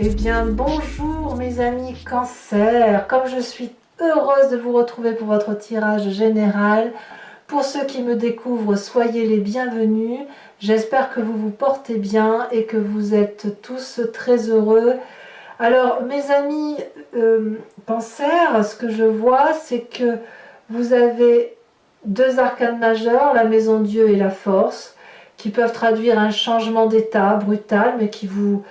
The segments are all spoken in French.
Eh bien, bonjour mes amis Cancer, comme je suis heureuse de vous retrouver pour votre tirage général. Pour ceux qui me découvrent, soyez les bienvenus. J'espère que vous vous portez bien et que vous êtes tous très heureux. Alors, mes amis Cancer, ce que je vois, c'est que vous avez deux arcanes majeurs, la maison Dieu et la force, qui peuvent traduire un changement d'état brutal, mais qui vous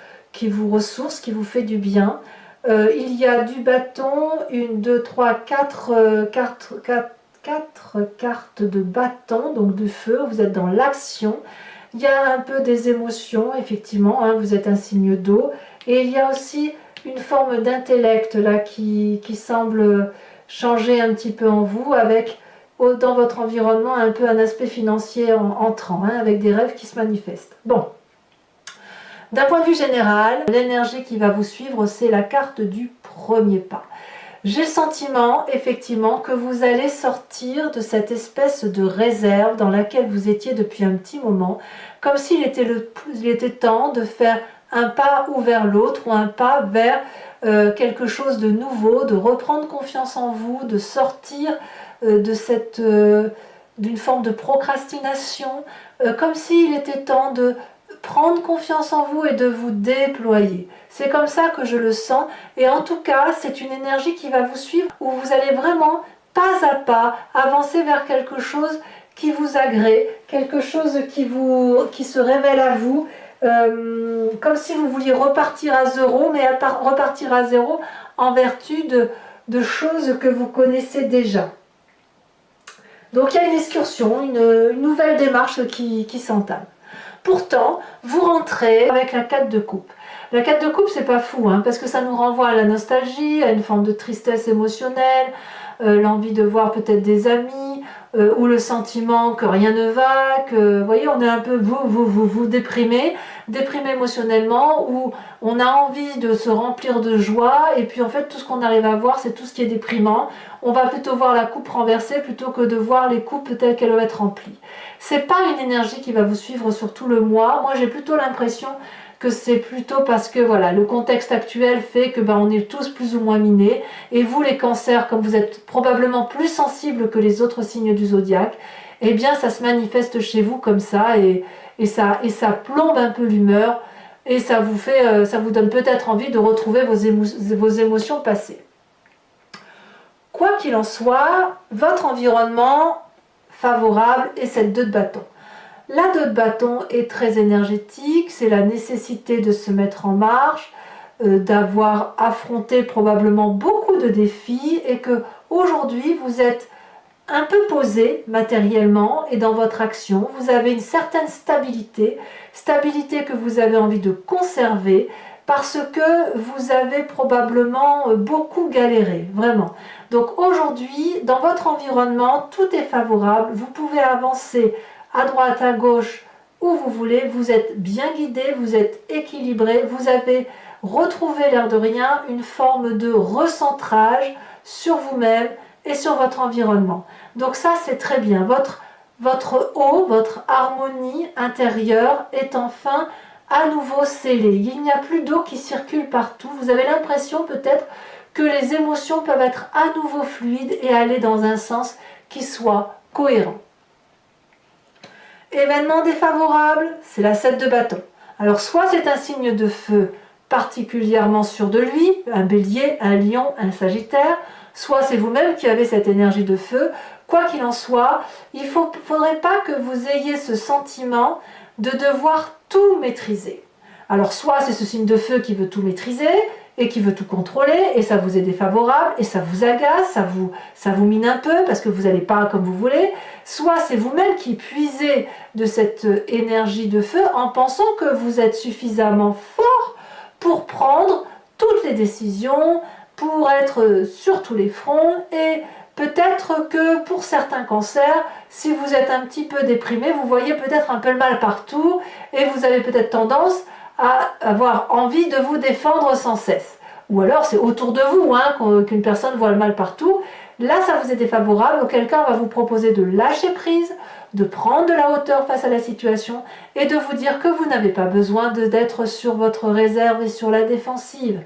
ressource, qui vous fait du bien. Il y a du bâton, une, deux, trois, quatre cartes de bâton, donc de feu, vous êtes dans l'action. Il y a un peu des émotions, effectivement, hein, vous êtes un signe d'eau. Et il y a aussi une forme d'intellect là qui semble changer un petit peu en vous, avec dans votre environnement un peu un aspect financier entrant, hein, avec des rêves qui se manifestent. Bon. D'un point de vue général, l'énergie qui va vous suivre, c'est la carte du premier pas. J'ai le sentiment, effectivement, que vous allez sortir de cette espèce de réserve dans laquelle vous étiez depuis un petit moment, comme s'il était temps de faire un pas ou vers l'autre, ou un pas vers quelque chose de nouveau, de reprendre confiance en vous, de sortir d'une forme de procrastination, comme s'il était temps de prendre confiance en vous et de vous déployer. C'est comme ça que je le sens, et en tout cas c'est une énergie qui va vous suivre, où vous allez vraiment pas à pas avancer vers quelque chose qui vous agrée, quelque chose qui se révèle à vous, comme si vous vouliez repartir à zéro, mais repartir à zéro en vertu de choses que vous connaissez déjà. Donc il y a une excursion, une nouvelle démarche qui s'entame. Pourtant, vous rentrez avec la 4 de coupe. La 4 de coupe, c'est pas fou, hein, parce que ça nous renvoie à la nostalgie, à une forme de tristesse émotionnelle, l'envie de voir peut-être des amis, ou le sentiment que rien ne va, que, vous voyez, on est un peu vous déprimé émotionnellement, où on a envie de se remplir de joie, et puis en fait, tout ce qu'on arrive à voir, c'est tout ce qui est déprimant. On va plutôt voir la coupe renversée plutôt que de voir les coupes telles qu'elles doivent être remplies. C'est pas une énergie qui va vous suivre sur tout le mois. Moi, j'ai plutôt l'impression que c'est plutôt parce que voilà, le contexte actuel fait que on est tous plus ou moins minés. Et vous, les cancers, comme vous êtes probablement plus sensibles que les autres signes du zodiaque, eh bien, ça se manifeste chez vous comme ça, et ça plombe un peu l'humeur, et ça vous donne peut-être envie de retrouver vos émotions passées. Quoi qu'il en soit, votre environnement favorable est cette 2 de bâton. La 2 de bâton est très énergétique, c'est la nécessité de se mettre en marche, d'avoir affronté probablement beaucoup de défis, et que aujourd'hui vous êtes un peu posé matériellement et dans votre action. Vous avez une certaine stabilité que vous avez envie de conserver, parce que vous avez probablement beaucoup galéré, vraiment. Donc aujourd'hui, dans votre environnement, tout est favorable, vous pouvez avancer à droite, à gauche, où vous voulez, vous êtes bien guidé, vous êtes équilibré, vous avez retrouvé l'air de rien une forme de recentrage sur vous-même et sur votre environnement. Donc ça, c'est très bien. Votre eau, votre harmonie intérieure est enfin à nouveau scellée. Il n'y a plus d'eau qui circule partout. Vous avez l'impression peut-être que les émotions peuvent être à nouveau fluides et aller dans un sens qui soit cohérent. Événement défavorable, c'est la 7 de bâton. Alors soit c'est un signe de feu particulièrement sûr de lui, un bélier, un lion, un sagittaire, soit c'est vous-même qui avez cette énergie de feu. Quoi qu'il en soit, il ne faudrait pas que vous ayez ce sentiment de devoir tout maîtriser. Alors soit c'est ce signe de feu qui veut tout maîtriser et qui veut tout contrôler, et ça vous est défavorable, et ça vous agace, ça vous mine un peu parce que vous n'allez pas comme vous voulez. Soit c'est vous-même qui puisez de cette énergie de feu en pensant que vous êtes suffisamment fort pour prendre toutes les décisions, pour être sur tous les fronts. Et peut-être que pour certains cancers, si vous êtes un petit peu déprimé, vous voyez peut-être un peu le mal partout, et vous avez peut-être tendance à avoir envie de vous défendre sans cesse. Ou alors c'est autour de vous qu'une personne voit le mal partout. Là, ça vous est défavorable, auquel cas on va vous proposer de lâcher prise de prendre de la hauteur face à la situation et de vous dire que vous n'avez pas besoin d'être sur votre réserve et sur la défensive.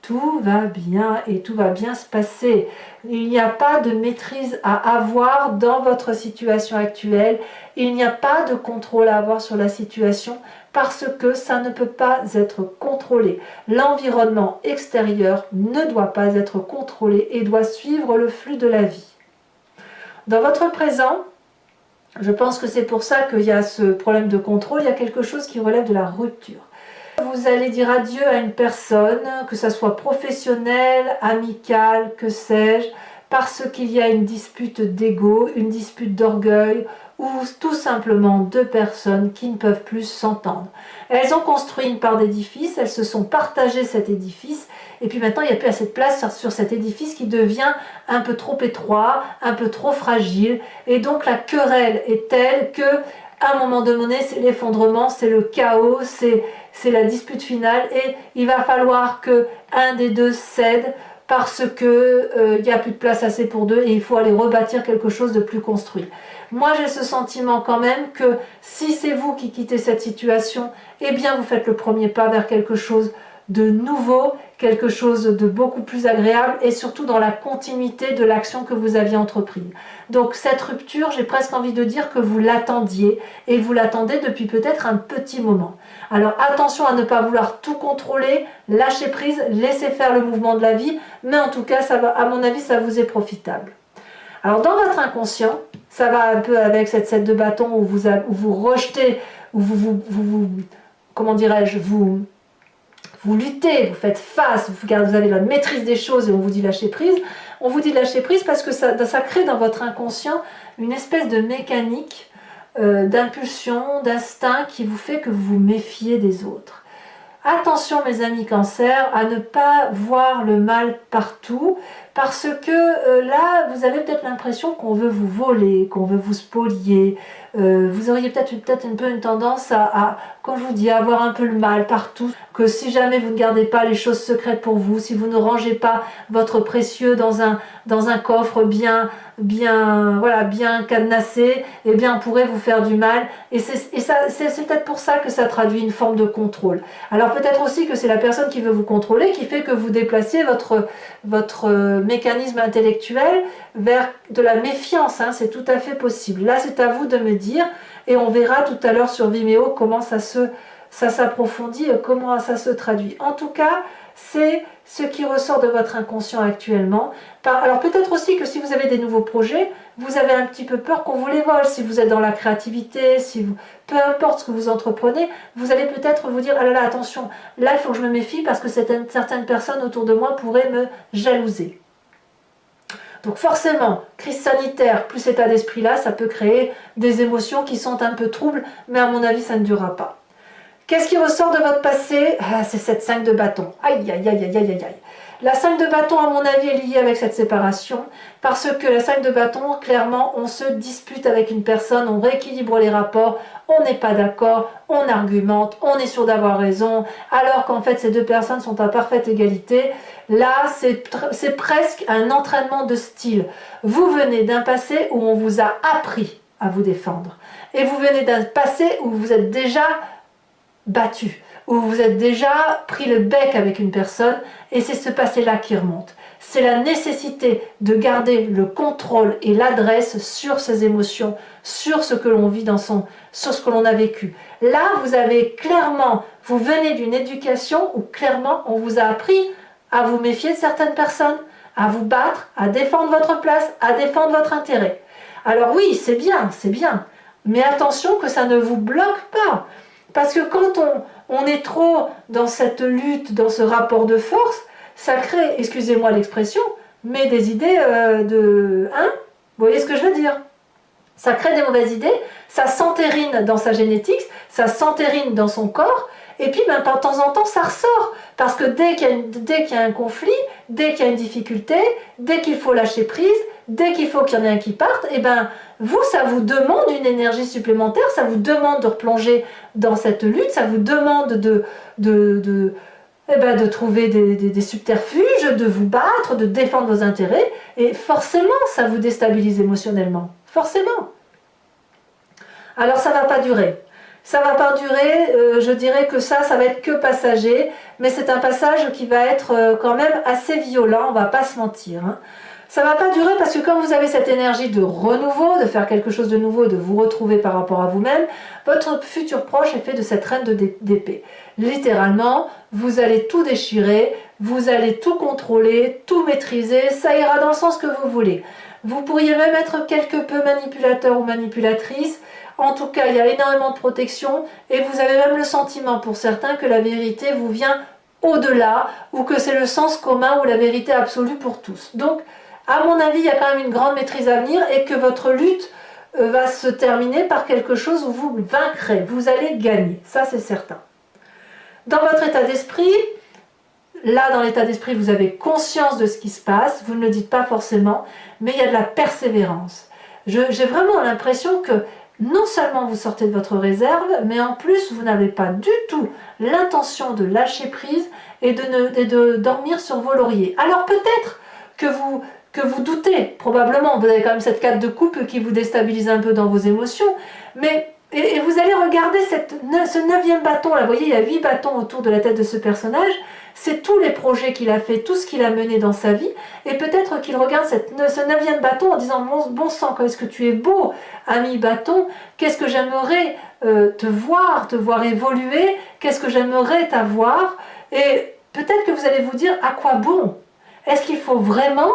Tout va bien et tout va bien se passer. Il n'y a pas de maîtrise à avoir dans votre situation actuelle. Il n'y a pas de contrôle à avoir sur la situation parce que ça ne peut pas être contrôlé. L'environnement extérieur ne doit pas être contrôlé et doit suivre le flux de la vie. Dans votre présent, je pense que c'est pour ça qu'il y a ce problème de contrôle, il y a quelque chose qui relève de la rupture. Vous allez dire adieu à une personne, que ça soit professionnelle, amicale, que sais-je, parce qu'il y a une dispute d'ego, une dispute d'orgueil, ou tout simplement deux personnes qui ne peuvent plus s'entendre. Elles ont construit une part d'édifice, elles se sont partagées cet édifice, et puis maintenant il n'y a plus assez de place sur cet édifice qui devient un peu trop étroit, un peu trop fragile, et donc la querelle est telle que à un moment donné, c'est l'effondrement, c'est le chaos, c'est la dispute finale et il va falloir que un des deux cède parce que il n'y a plus de place assez pour deux et il faut aller rebâtir quelque chose de plus construit. Moi, j'ai ce sentiment quand même que si c'est vous qui quittez cette situation, eh bien, vous faites le premier pas vers quelque chose de nouveau, quelque chose de beaucoup plus agréable et surtout dans la continuité de l'action que vous aviez entreprise. Donc cette rupture, j'ai presque envie de dire que vous l'attendiez et vous l'attendez depuis peut-être un petit moment. Alors attention à ne pas vouloir tout contrôler, lâcher prise, laisser faire le mouvement de la vie, mais en tout cas, ça va, à mon avis, ça vous est profitable. Alors dans votre inconscient, ça va un peu avec cette 7 de bâton où vous rejetez, où comment dirais-je, vous luttez, vous faites face, vous avez la maîtrise des choses et on vous dit lâcher prise. On vous dit de lâcher prise parce que ça crée dans votre inconscient une espèce de mécanique d'impulsion, d'instinct qui vous fait que vous vous méfiez des autres. Attention mes amis cancer à ne pas voir le mal partout parce que là vous avez peut-être l'impression qu'on veut vous voler, qu'on veut vous spolier. Vous auriez peut-être un peu une tendance à, comme je vous dis, à avoir un peu le mal partout. Que si jamais vous ne gardez pas les choses secrètes pour vous, si vous ne rangez pas votre précieux dans un coffre bien cadenassé, eh bien on pourrait vous faire du mal. Et c'est peut-être pour ça que ça traduit une forme de contrôle. Alors peut-être aussi que c'est la personne qui veut vous contrôler qui fait que vous déplaciez votre mécanisme intellectuel vers de la méfiance, hein, c'est tout à fait possible. Là c'est à vous de me dire et on verra tout à l'heure sur Vimeo comment ça s'approfondit et comment ça se traduit. En tout cas, c'est ce qui ressort de votre inconscient actuellement. Alors peut-être aussi que si vous avez des nouveaux projets, vous avez un petit peu peur qu'on vous les vole. Si vous êtes dans la créativité, peu importe ce que vous entreprenez, vous allez peut-être vous dire « Ah là là, attention, là il faut que je me méfie parce que certaines personnes autour de moi pourraient me jalouser ». Donc forcément, crise sanitaire plus état d'esprit-là, ça peut créer des émotions qui sont un peu troubles, mais à mon avis, ça ne durera pas. Qu'est-ce qui ressort de votre passé? C'est cette 5 de bâton. Aïe, aïe, aïe, aïe, aïe, aïe. La 5 de bâton, à mon avis, est liée avec cette séparation, parce que la 5 de bâton, clairement, on se dispute avec une personne, on rééquilibre les rapports, on n'est pas d'accord, on argumente, on est sûr d'avoir raison, alors qu'en fait, ces deux personnes sont à parfaite égalité. Là, c'est presque un entraînement de style. Vous venez d'un passé où on vous a appris à vous défendre, et vous venez d'un passé où vous êtes déjà battu, où vous êtes déjà pris le bec avec une personne et c'est ce passé-là qui remonte. C'est la nécessité de garder le contrôle et l'adresse sur ses émotions, sur ce que l'on vit sur ce que l'on a vécu. Là, vous avez clairement, vous venez d'une éducation où clairement on vous a appris à vous méfier de certaines personnes, à vous battre, à défendre votre place, à défendre votre intérêt. Alors oui, c'est bien, mais attention que ça ne vous bloque pas. Parce que quand on est trop dans cette lutte, dans ce rapport de force, ça crée, excusez-moi l'expression, mais des idées vous voyez ce que je veux dire? Ça crée des mauvaises idées, ça s'entérine dans sa génétique, ça s'entérine dans son corps, et puis de temps en temps ça ressort. Parce que dès qu'il y a un conflit, dès qu'il y a une difficulté, dès qu'il faut lâcher prise, dès qu'il faut qu'il y en ait un qui parte, et ben vous, ça vous demande une énergie supplémentaire, ça vous demande de replonger dans cette lutte, ça vous demande de trouver des subterfuges, de vous battre, de défendre vos intérêts, et forcément ça vous déstabilise émotionnellement, forcément. Alors ça ne va pas durer. Ça ne va pas durer, je dirais que ça va être que passager, mais c'est un passage qui va être quand même assez violent, on ne va pas se mentir. Hein. Ça ne va pas durer parce que comme vous avez cette énergie de renouveau, de faire quelque chose de nouveau, de vous retrouver par rapport à vous-même, votre futur proche est fait de cette reine d'épée. Littéralement, vous allez tout déchirer, vous allez tout contrôler, tout maîtriser, ça ira dans le sens que vous voulez. Vous pourriez même être quelque peu manipulateur ou manipulatrice. En tout cas, il y a énormément de protection et vous avez même le sentiment pour certains que la vérité vous vient au-delà ou que c'est le sens commun ou la vérité absolue pour tous. Donc, à mon avis, il y a quand même une grande maîtrise à venir et que votre lutte va se terminer par quelque chose où vous vaincrez, vous allez gagner, ça c'est certain. Dans votre état d'esprit, là dans l'état d'esprit vous avez conscience de ce qui se passe, vous ne le dites pas forcément, mais il y a de la persévérance. J'ai vraiment l'impression que non seulement vous sortez de votre réserve, mais en plus vous n'avez pas du tout l'intention de lâcher prise et de dormir sur vos lauriers. Alors peut-être que vous doutez, probablement, vous avez quand même cette carte de coupe qui vous déstabilise un peu dans vos émotions, mais et vous allez regarder ce 9e bâton, là, vous voyez, il y a 8 bâtons autour de la tête de ce personnage, c'est tous les projets qu'il a fait, tout ce qu'il a mené dans sa vie, et peut-être qu'il regarde ce 9e bâton en disant « Bon sang, qu'est-ce que tu es beau, ami bâton, qu'est-ce que j'aimerais te voir évoluer, qu'est-ce que j'aimerais t'avoir ?» Et peut-être que vous allez vous dire « À quoi bon? Est-ce qu'il faut vraiment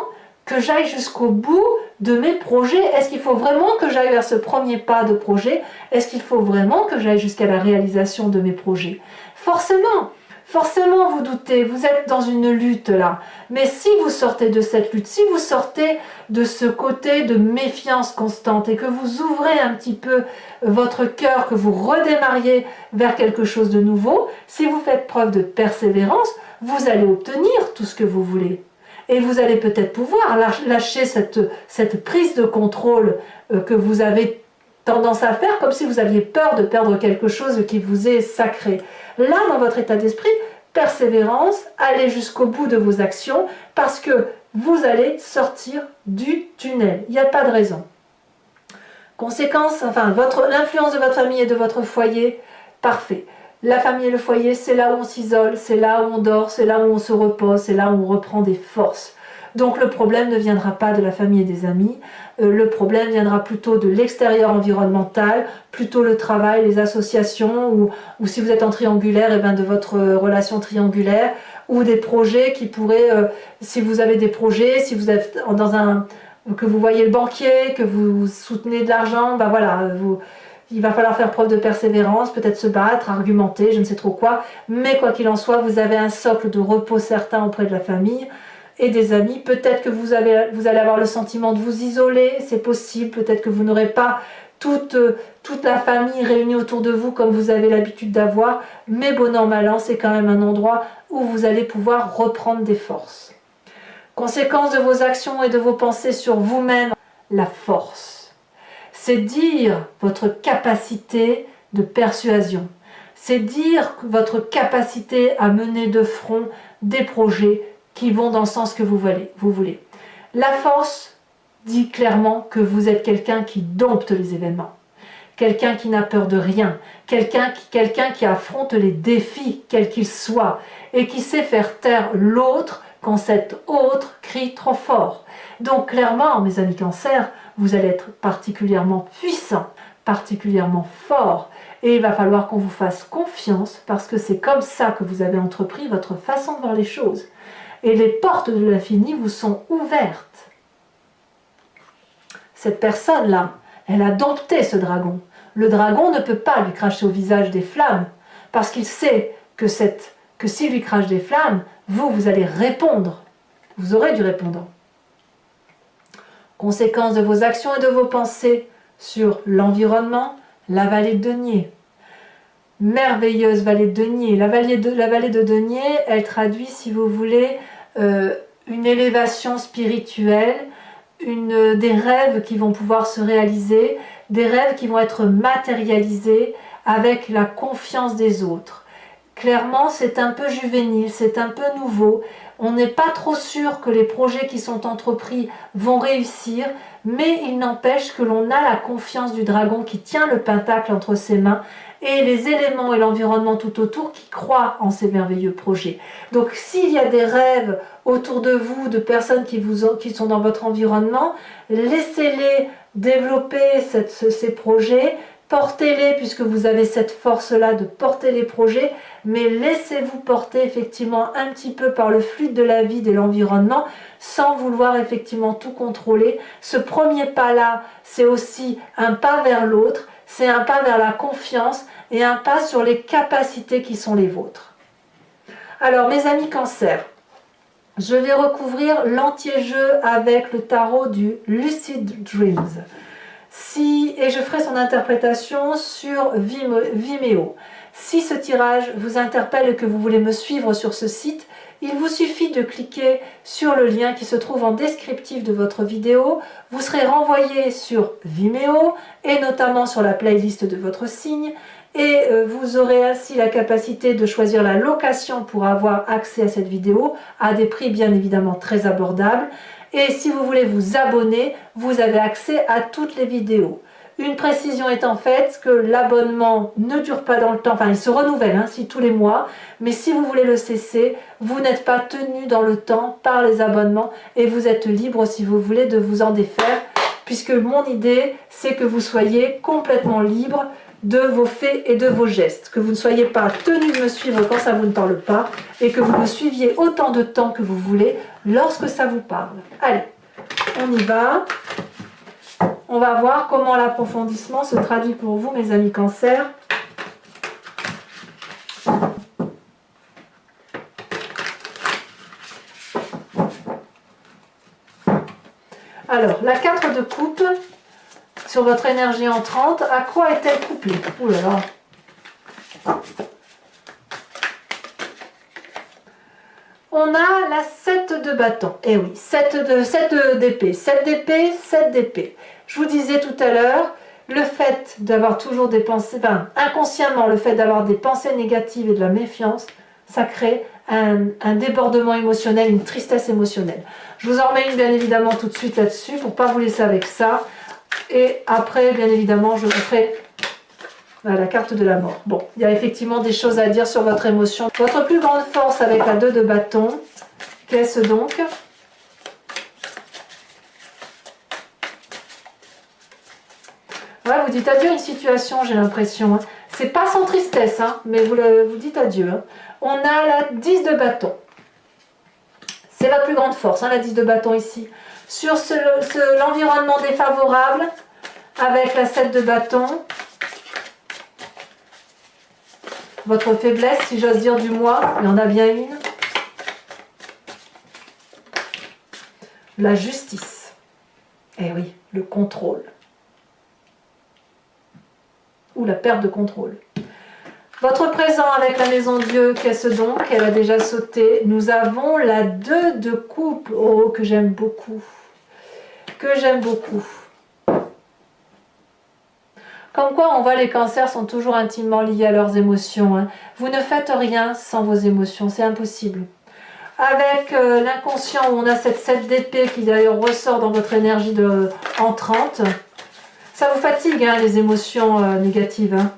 que j'aille jusqu'au bout de mes projets? Est-ce qu'il faut vraiment que j'aille vers ce premier pas de projet? Est-ce qu'il faut vraiment que j'aille jusqu'à la réalisation de mes projets? » Forcément vous doutez, vous êtes dans une lutte là. Mais si vous sortez de cette lutte, si vous sortez de ce côté de méfiance constante et que vous ouvrez un petit peu votre cœur, que vous redémarriez vers quelque chose de nouveau, si vous faites preuve de persévérance, vous allez obtenir tout ce que vous voulez. Et vous allez peut-être pouvoir lâcher cette prise de contrôle que vous avez tendance à faire, comme si vous aviez peur de perdre quelque chose qui vous est sacré. Là, dans votre état d'esprit, persévérance, allez jusqu'au bout de vos actions, parce que vous allez sortir du tunnel. Il n'y a pas de raison. Conséquence, enfin, l'influence de votre famille et de votre foyer, parfait. La famille et le foyer, c'est là où on s'isole, c'est là où on dort, c'est là où on se repose, c'est là où on reprend des forces. Donc le problème ne viendra pas de la famille et des amis, le problème viendra plutôt de l'extérieur environnemental, plutôt le travail, les associations, ou si vous êtes en triangulaire, et bien de votre relation triangulaire, ou des projets qui pourraient, si vous avez des projets, si vous êtes que vous voyez le banquier, que vous soutenez de l'argent, ben voilà, il va falloir faire preuve de persévérance, peut-être se battre, argumenter, je ne sais trop quoi, mais quoi qu'il en soit, vous avez un socle de repos certain auprès de la famille et des amis. Peut-être que vous allez avoir le sentiment de vous isoler, c'est possible, peut-être que vous n'aurez pas toute la famille réunie autour de vous comme vous avez l'habitude d'avoir, mais bon an, mal an, c'est quand même un endroit où vous allez pouvoir reprendre des forces. Conséquence de vos actions et de vos pensées sur vous-même, la force. C'est dire votre capacité de persuasion. C'est dire votre capacité à mener de front des projets qui vont dans le sens que vous voulez. La force dit clairement que vous êtes quelqu'un qui dompte les événements. Quelqu'un qui n'a peur de rien. Quelqu'un qui affronte les défis, quels qu'ils soient. Et qui sait faire taire l'autre quand cet autre crie trop fort. Donc clairement, mes amis Cancer, vous allez être particulièrement puissant, particulièrement fort. Et il va falloir qu'on vous fasse confiance parce que c'est comme ça que vous avez entrepris votre façon de voir les choses. Et les portes de l'infini vous sont ouvertes. Cette personne-là, elle a dompté ce dragon. Le dragon ne peut pas lui cracher au visage des flammes parce qu'il sait que s'il lui crache des flammes, vous allez répondre. Vous aurez du répondant. Conséquence de vos actions et de vos pensées sur l'environnement, la vallée de Denier. Merveilleuse vallée de Denier. La vallée de Denier, elle traduit, si vous voulez, une élévation spirituelle, des rêves qui vont pouvoir se réaliser, des rêves qui vont être matérialisés avec la confiance des autres. Clairement, c'est un peu juvénile, c'est un peu nouveau. On n'est pas trop sûr que les projets qui sont entrepris vont réussir, mais il n'empêche que l'on a la confiance du dragon qui tient le pentacle entre ses mains et les éléments et l'environnement tout autour qui croient en ces merveilleux projets. Donc s'il y a des rêves autour de vous, de personnes qui sont dans votre environnement, laissez-les développer ces projets, portez-les puisque vous avez cette force-là de porter les projets, mais laissez-vous porter effectivement un petit peu par le fluide de la vie, de l'environnement, sans vouloir effectivement tout contrôler. Ce premier pas-là, c'est aussi un pas vers l'autre, c'est un pas vers la confiance et un pas sur les capacités qui sont les vôtres. Alors mes amis Cancer, je vais recouvrir l'anti-jeu avec le tarot du Lucid Dreams. Et je ferai son interprétation sur Vimeo. Si ce tirage vous interpelle et que vous voulez me suivre sur ce site, il vous suffit de cliquer sur le lien qui se trouve en descriptif de votre vidéo. Vous serez renvoyé sur Vimeo et notamment sur la playlist de votre signe. Et vous aurez ainsi la capacité de choisir la location pour avoir accès à cette vidéo à des prix bien évidemment très abordables. Et si vous voulez vous abonner, vous avez accès à toutes les vidéos. Une précision étant faite que l'abonnement ne dure pas dans le temps, enfin il se renouvelle ainsi tous les mois, mais si vous voulez le cesser, vous n'êtes pas tenu dans le temps par les abonnements et vous êtes libre si vous voulez de vous en défaire, puisque mon idée c'est que vous soyez complètement libre de vos faits et de vos gestes, que vous ne soyez pas tenu de me suivre quand ça vous ne parle pas et que vous me suiviez autant de temps que vous voulez lorsque ça vous parle. Allez, on y va. On va voir comment l'approfondissement se traduit pour vous, mes amis Cancer. Alors, la 4 de coupe, sur votre énergie entrante, à quoi est-elle couplée? Ouh là là. On a la 7 de bâton. Eh oui, 7 d'épée. 7 d'épée, 7 d'épée. Je vous disais tout à l'heure, le fait d'avoir toujours des pensées, enfin, inconsciemment, le fait d'avoir des pensées négatives et de la méfiance, ça crée un débordement émotionnel, une tristesse émotionnelle. Je vous en remets une bien évidemment tout de suite là-dessus pour ne pas vous laisser avec ça. Et après, bien évidemment, je vous ferai la carte de la mort. Bon, il y a effectivement des choses à dire sur votre émotion. Votre plus grande force avec la 2 de bâton, qu'est-ce donc? Voilà, vous dites adieu à une situation, j'ai l'impression. Hein. C'est pas sans tristesse, hein, mais vous dites adieu. Hein. On a la 10 de bâton. C'est la plus grande force, hein, la 10 de bâton ici. Sur l'environnement défavorable, avec la 7 de bâton, votre faiblesse, si j'ose dire du moi, il y en a bien une. La justice. Eh oui, le contrôle. Ou la perte de contrôle. Votre présent avec la maison Dieu, qu'est-ce donc? Elle a déjà sauté. Nous avons la 2 de coupe. Oh, que j'aime beaucoup. Que j'aime beaucoup. Comme quoi, on voit les cancers sont toujours intimement liés à leurs émotions. Hein. Vous ne faites rien sans vos émotions, c'est impossible. Avec l'inconscient, où on a cette 7 d'épée qui d'ailleurs ressort dans votre énergie entrante, ça vous fatigue, hein, les émotions négatives. Hein.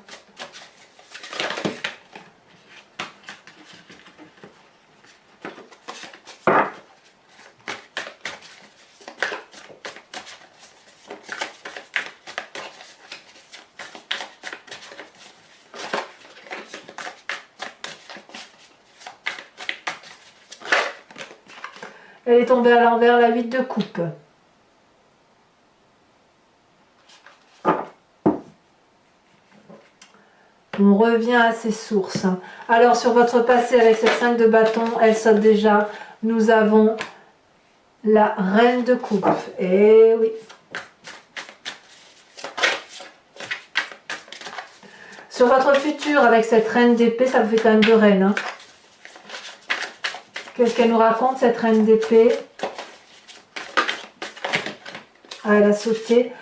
Elle est tombée à l'envers, la 8 de coupe. On revient à ses sources. Alors sur votre passé avec cette 5 de bâton, elle saute déjà. Nous avons la reine de coupe. Eh oui. Sur votre futur avec cette reine d'épée, ça vous fait quand même 2 reines. Hein. Qu'est-ce qu'elle nous raconte, cette reine d'épée? Ah, elle a sauté.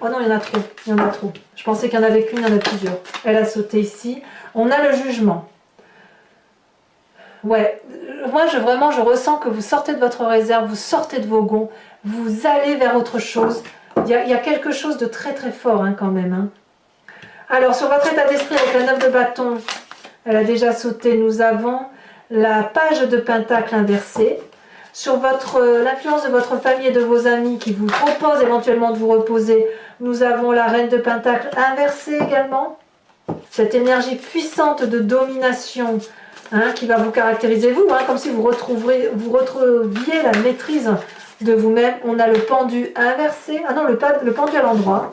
Oh non, il y en a trop. Il y en a trop. Je pensais qu'il n'y en avait qu'une, il y en a plusieurs. Elle a sauté ici. On a le jugement. Ouais, moi vraiment je ressens que vous sortez de votre réserve, vous sortez de vos gonds, vous allez vers autre chose. Il y a quelque chose de très très fort hein, quand même. Hein. Alors sur votre état d'esprit avec la 9 de bâton, elle a déjà sauté, nous avons la page de pentacle inversée. Sur l'influence de votre famille et de vos amis qui vous proposent éventuellement de vous reposer, nous avons la reine de pentacle inversée également. Cette énergie puissante de domination hein, qui va vous caractériser vous, hein, comme si vous retrouviez la maîtrise de vous-même. On a le pendu inversé, ah non, le pendu à l'endroit.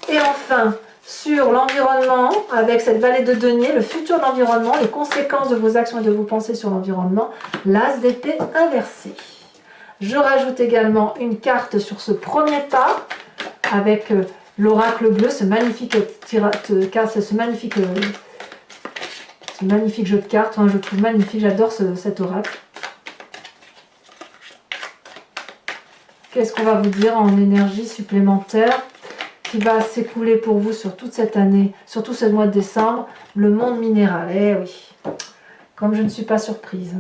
Et enfin, sur l'environnement, avec cette vallée de denier, le futur de l'environnement, les conséquences de vos actions et de vos pensées sur l'environnement, l'as d'épée inversé. Je rajoute également une carte sur ce premier pas, avec l'oracle bleu, ce magnifique jeu de cartes, hein, je trouve magnifique, j'adore cet oracle. Qu'est-ce qu'on va vous dire en énergie supplémentaire qui va s'écouler pour vous sur toute cette année, surtout ce mois de décembre? Le monde minéral, eh oui, comme je ne suis pas surprise.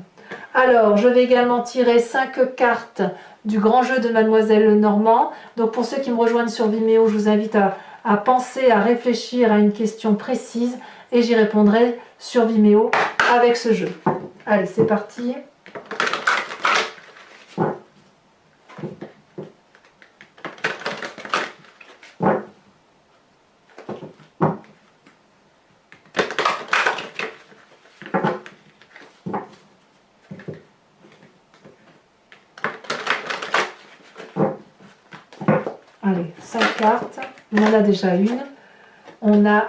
Alors, je vais également tirer 5 cartes du grand jeu de Mademoiselle Lenormand. Donc pour ceux qui me rejoignent sur Vimeo, je vous invite à penser, à réfléchir à une question précise et j'y répondrai sur Vimeo avec ce jeu. Allez, c'est parti. Allez, 5 cartes, on en a déjà une. On a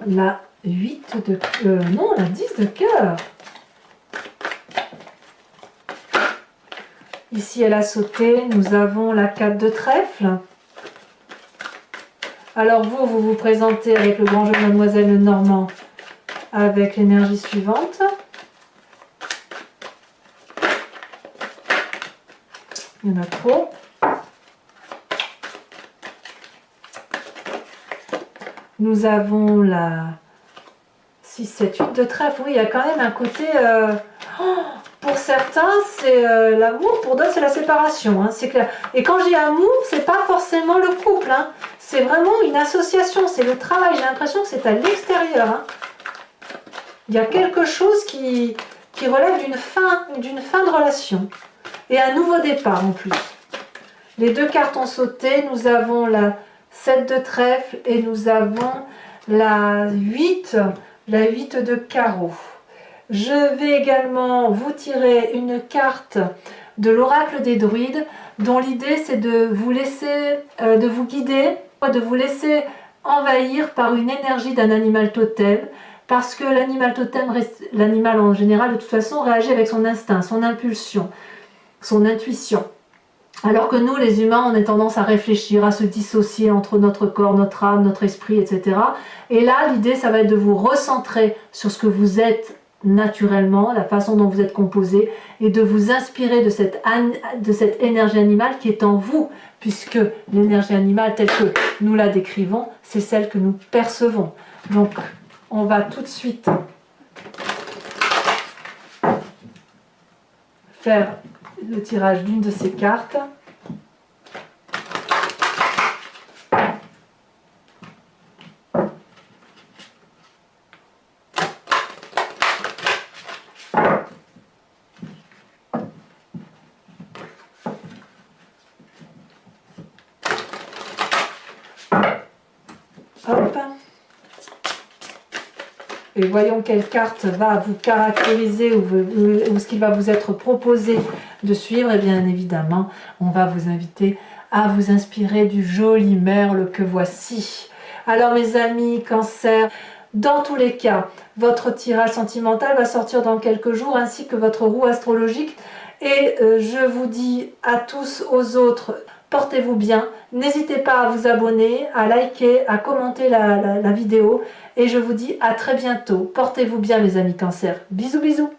la 8 de... non, la 10 de cœur. Ici, elle a sauté. Nous avons la 4 de trèfle. Alors vous vous présentez avec le grand jeu de Mademoiselle Lenormand avec l'énergie suivante. Il y en a trop. Nous avons la 6, 7, 8 de trèfle. Oui, il y a quand même un côté... pour certains, c'est l'amour. Pour d'autres, c'est la séparation. Hein, c'est clair. Et quand je dis amour, c'est pas forcément le couple. Hein, c'est vraiment une association. C'est le travail. J'ai l'impression que c'est à l'extérieur. Hein. Il y a quelque chose qui relève d'une fin de relation. Et un nouveau départ en plus. Les 2 cartes ont sauté. Nous avons la 7 de trèfle et nous avons la 8 de carreau. Je vais également vous tirer une carte de l'oracle des druides dont l'idée c'est de vous laisser, de vous guider, de vous laisser envahir par une énergie d'un animal totem parce que l'animal totem, l'animal en général de toute façon réagit avec son instinct, son impulsion, son intuition. Alors que nous, les humains, on a tendance à réfléchir, à se dissocier entre notre corps, notre âme, notre esprit, etc. Et là, l'idée, ça va être de vous recentrer sur ce que vous êtes naturellement, la façon dont vous êtes composé, et de vous inspirer de cette énergie animale qui est en vous, puisque l'énergie animale, telle que nous la décrivons, c'est celle que nous percevons. Donc, on va tout de suite faire le tirage d'une de ces cartes. Hop. Et voyons quelle carte va vous caractériser ou ce qui va vous être proposé de suivre. Et bien évidemment, on va vous inviter à vous inspirer du joli merle que voici. Alors mes amis Cancer, dans tous les cas, votre tirage sentimental va sortir dans quelques jours ainsi que votre roue astrologique. Et je vous dis à tous, aux autres, portez-vous bien. N'hésitez pas à vous abonner, à liker, à commenter la vidéo. Et je vous dis à très bientôt. Portez-vous bien mes amis Cancer. Bisous bisous.